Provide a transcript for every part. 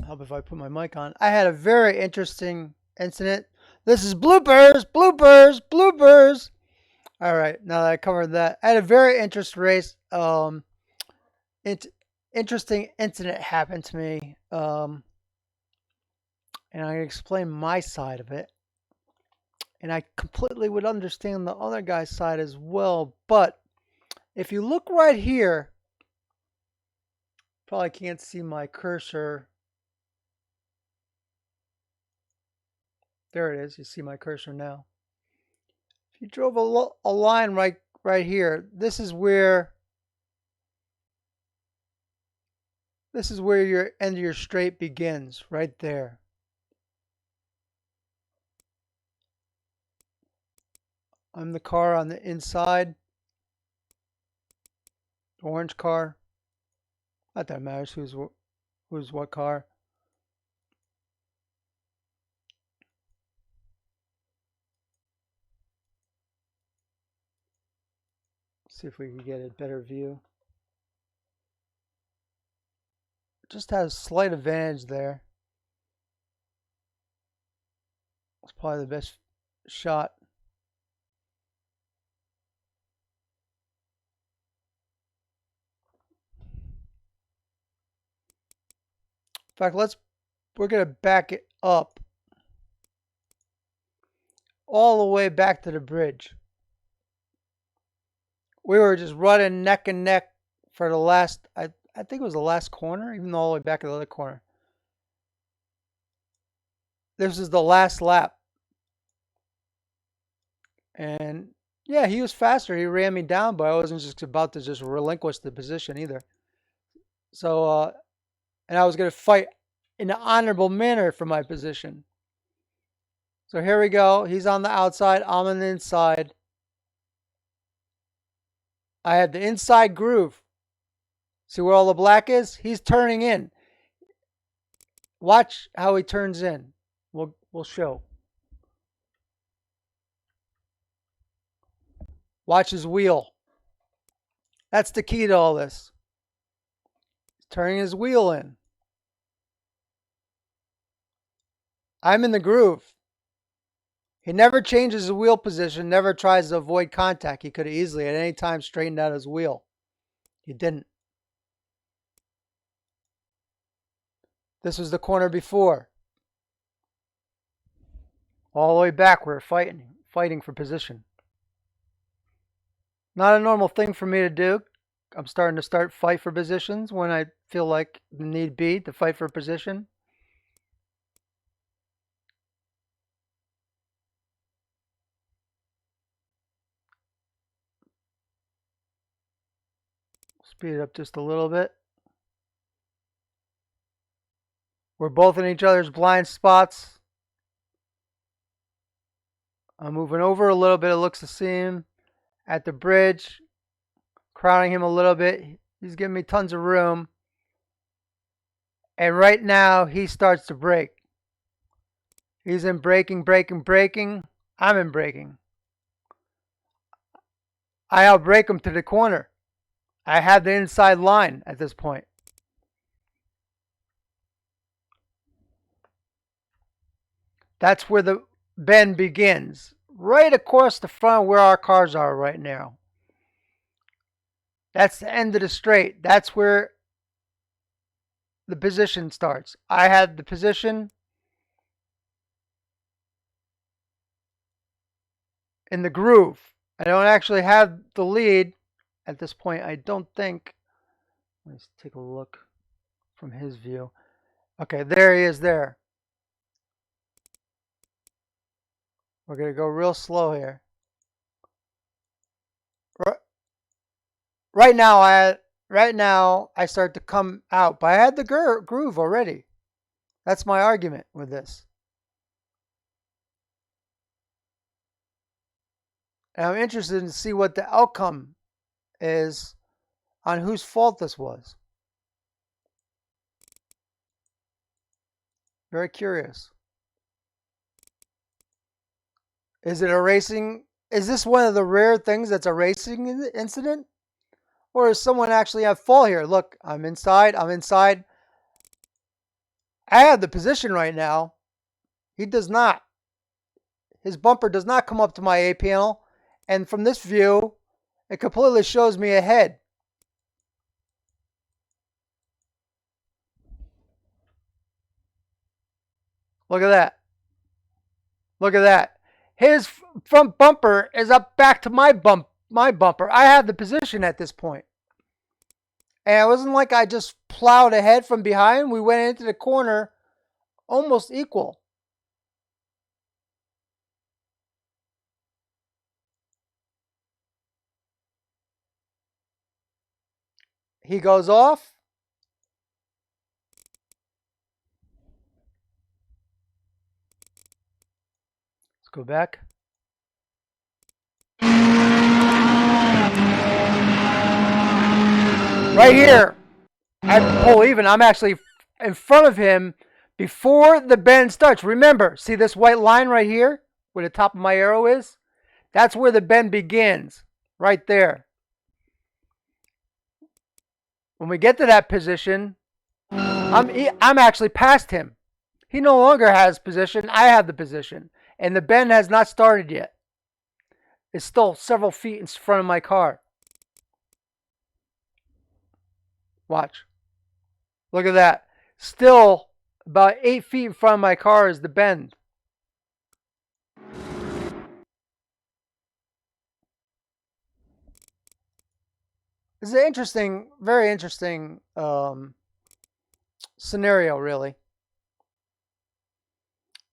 Help if I put my mic on. I had a very interesting incident. This is bloopers, bloopers, bloopers. All right, now that I covered that, I had a very interesting race. Interesting incident happened to me, and I explain my side of it. And I completely would understand the other guy's side as well. But if you look right here, probably can't see my cursor. There it is. You see my cursor now. If you drove a line right here, this is where your end of your straight begins, right there. I'm the car on the inside. Orange car. Not that matters who's what car. See if we can get a better view. Just has a slight advantage there. It's probably the best shot. In fact, we're gonna back it up all the way back to the bridge. We were just running neck and neck for the last, I think it was the last corner, even all the way back to the other corner. This is the last lap. And yeah, he was faster. He ran me down, but I wasn't just about to just relinquish the position either. So, and I was going to fight in an honorable manner for my position. So here we go. He's on the outside. I'm on the inside. I had the inside groove. See where all the black is? He's turning in. Watch how he turns in. We'll show. Watch his wheel. That's the key to all this. He's turning his wheel in. I'm in the groove. He never changes his wheel position, never tries to avoid contact. He could have easily at any time straightened out his wheel. He didn't. This was the corner before. All the way back, we're fighting for position. Not a normal thing for me to do. I'm starting to fight for positions when I feel like the need be to fight for a position. Speed it up just a little bit. We're both in each other's blind spots. I'm moving over a little bit. It looks to see him at the bridge, crowding him a little bit. He's giving me tons of room. And right now, he starts to brake. He's in braking, braking, braking. I'm in braking. I outbrake him to the corner. I have the inside line at this point. That's where the bend begins. Right across the front where our cars are right now. That's the end of the straight. That's where the position starts. I had the position in the groove. I don't actually have the lead at this point. I don't think. Let's take a look from his view. Okay, there he is there. We're going to go real slow here. Right now I start to come out, but I had the groove already. That's my argument with this. And I'm interested to see what the outcome is on whose fault this was. Very curious. Is it a racing? Is this one of the rare things that's a racing incident? Or is someone actually at fault here? Look, I'm inside. I have the position right now. He does not. His bumper does not come up to my A panel. And from this view, it completely shows me ahead. Look at that. Look at that. His front bumper is up back to my bumper. I have the position at this point. And it wasn't like I just plowed ahead from behind. We went into the corner almost equal. He goes off. Let's go back. Right here, I pull even. I'm actually in front of him before the bend starts. Remember, see this white line right here where the top of my arrow is? That's where the bend begins, right there. When we get to that position, I'm actually past him. He no longer has position. I have the position. And the bend has not started yet. It's still several feet in front of my car. Watch. Look at that. Still about 8 feet in front of my car is the bend. This is an interesting, very interesting scenario, really.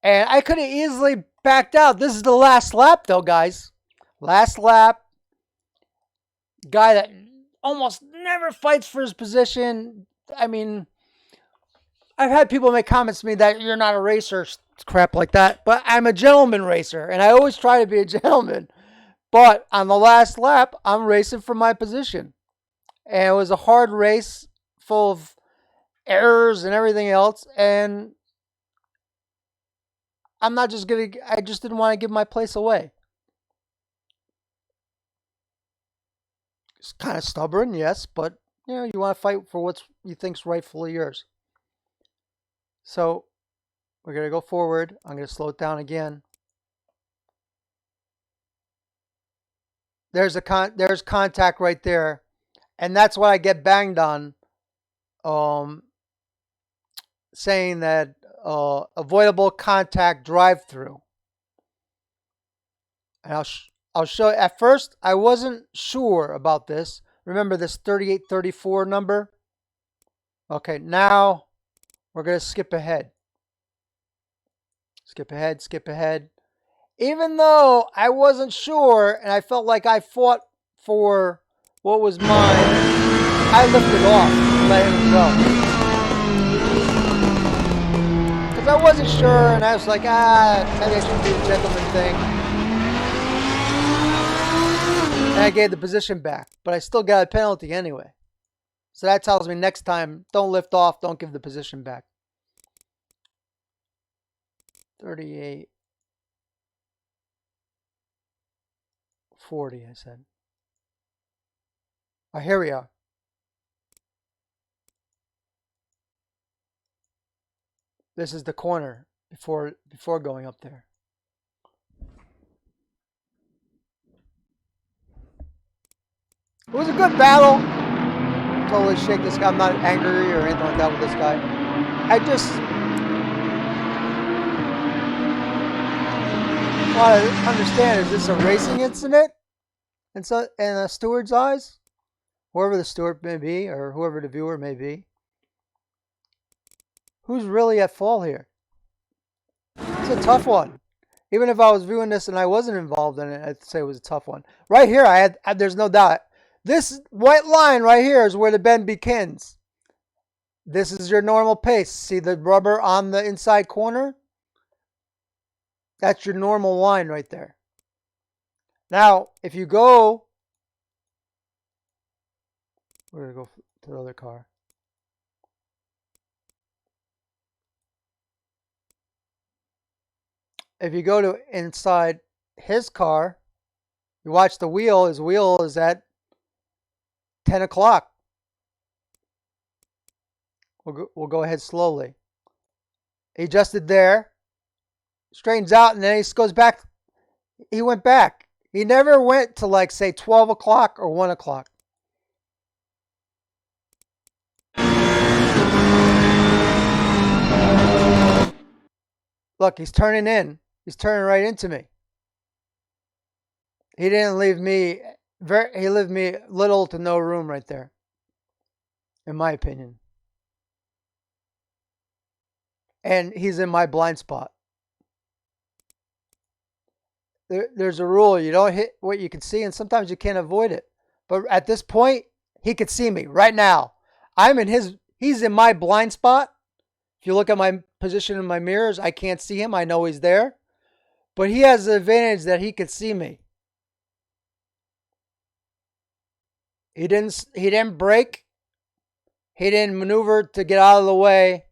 And I could have easily backed out. This is the last lap, though, guys. Last lap. Guy that almost never fights for his position. I mean, I've had people make comments to me that you're not a racer, crap like that. But I'm a gentleman racer, and I always try to be a gentleman. But on the last lap, I'm racing for my position. And it was a hard race full of errors and everything else. And I'm not just going to, I just didn't want to give my place away. It's kind of stubborn, yes, but you know, you want to fight for what you think's rightfully yours. So we're going to go forward. I'm going to slow it down again. There's contact right there. And that's what I get banged on, saying that avoidable contact drive-through. And I'll show you. At first, I wasn't sure about this. Remember this 3834 number? Okay, now we're going to skip ahead. Skip ahead, skip ahead. Even though I wasn't sure and I felt like I fought for what was mine, I lifted off and let him go. Because I wasn't sure and I was like, maybe I should do the gentleman thing. And I gave the position back, but I still got a penalty anyway. So that tells me next time, don't lift off, don't give the position back. 38. 40, I said. Oh, here we are. This is the corner before going up there. It was a good battle. Totally shake this guy. I'm not angry or anything like that with this guy. I just want to understand, is this a racing incident in a steward's eyes? Whoever the steward may be, or whoever the viewer may be. Who's really at fault here? It's a tough one. Even if I was viewing this and I wasn't involved in it, I'd say it was a tough one. Right here, there's no doubt. This white line right here is where the bend begins. This is your normal pace. See the rubber on the inside corner? That's your normal line right there. Now, if you go, we're going to go to the other car. If you go to inside his car, you watch the wheel. His wheel is at 10 o'clock. We'll go ahead slowly. He adjusted there, straightens out, and then he goes back. He went back. He never went to like, say, 12 o'clock or 1 o'clock. Look, he's turning in. He's turning right into me. He didn't leave me, he left me little to no room right there, in my opinion. And he's in my blind spot. There's a rule. You don't hit what you can see, and sometimes you can't avoid it. But at this point, he could see me right now. He's in my blind spot. If you look at my position in my mirrors, I can't see him. I know he's there. But he has the advantage that he could see me. He didn't brake. He didn't maneuver to get out of the way.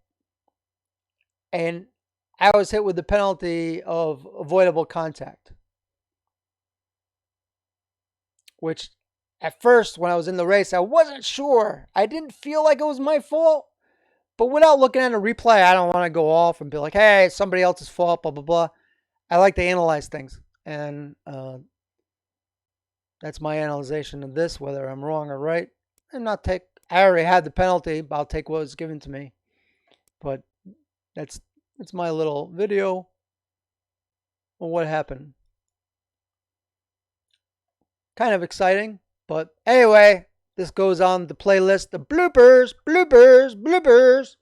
And I was hit with the penalty of avoidable contact. Which at first, when I was in the race, I wasn't sure. I didn't feel like it was my fault. But without looking at a replay, I don't want to go off and be like, hey, it's somebody else's fault, blah, blah, blah. I like to analyze things. And that's my analyzation of this, whether I'm wrong or right. And not take, I already had the penalty, but I'll take what was given to me. But that's my little video on what happened. Kind of exciting. But anyway, this goes on the playlist, the bloopers, bloopers, bloopers.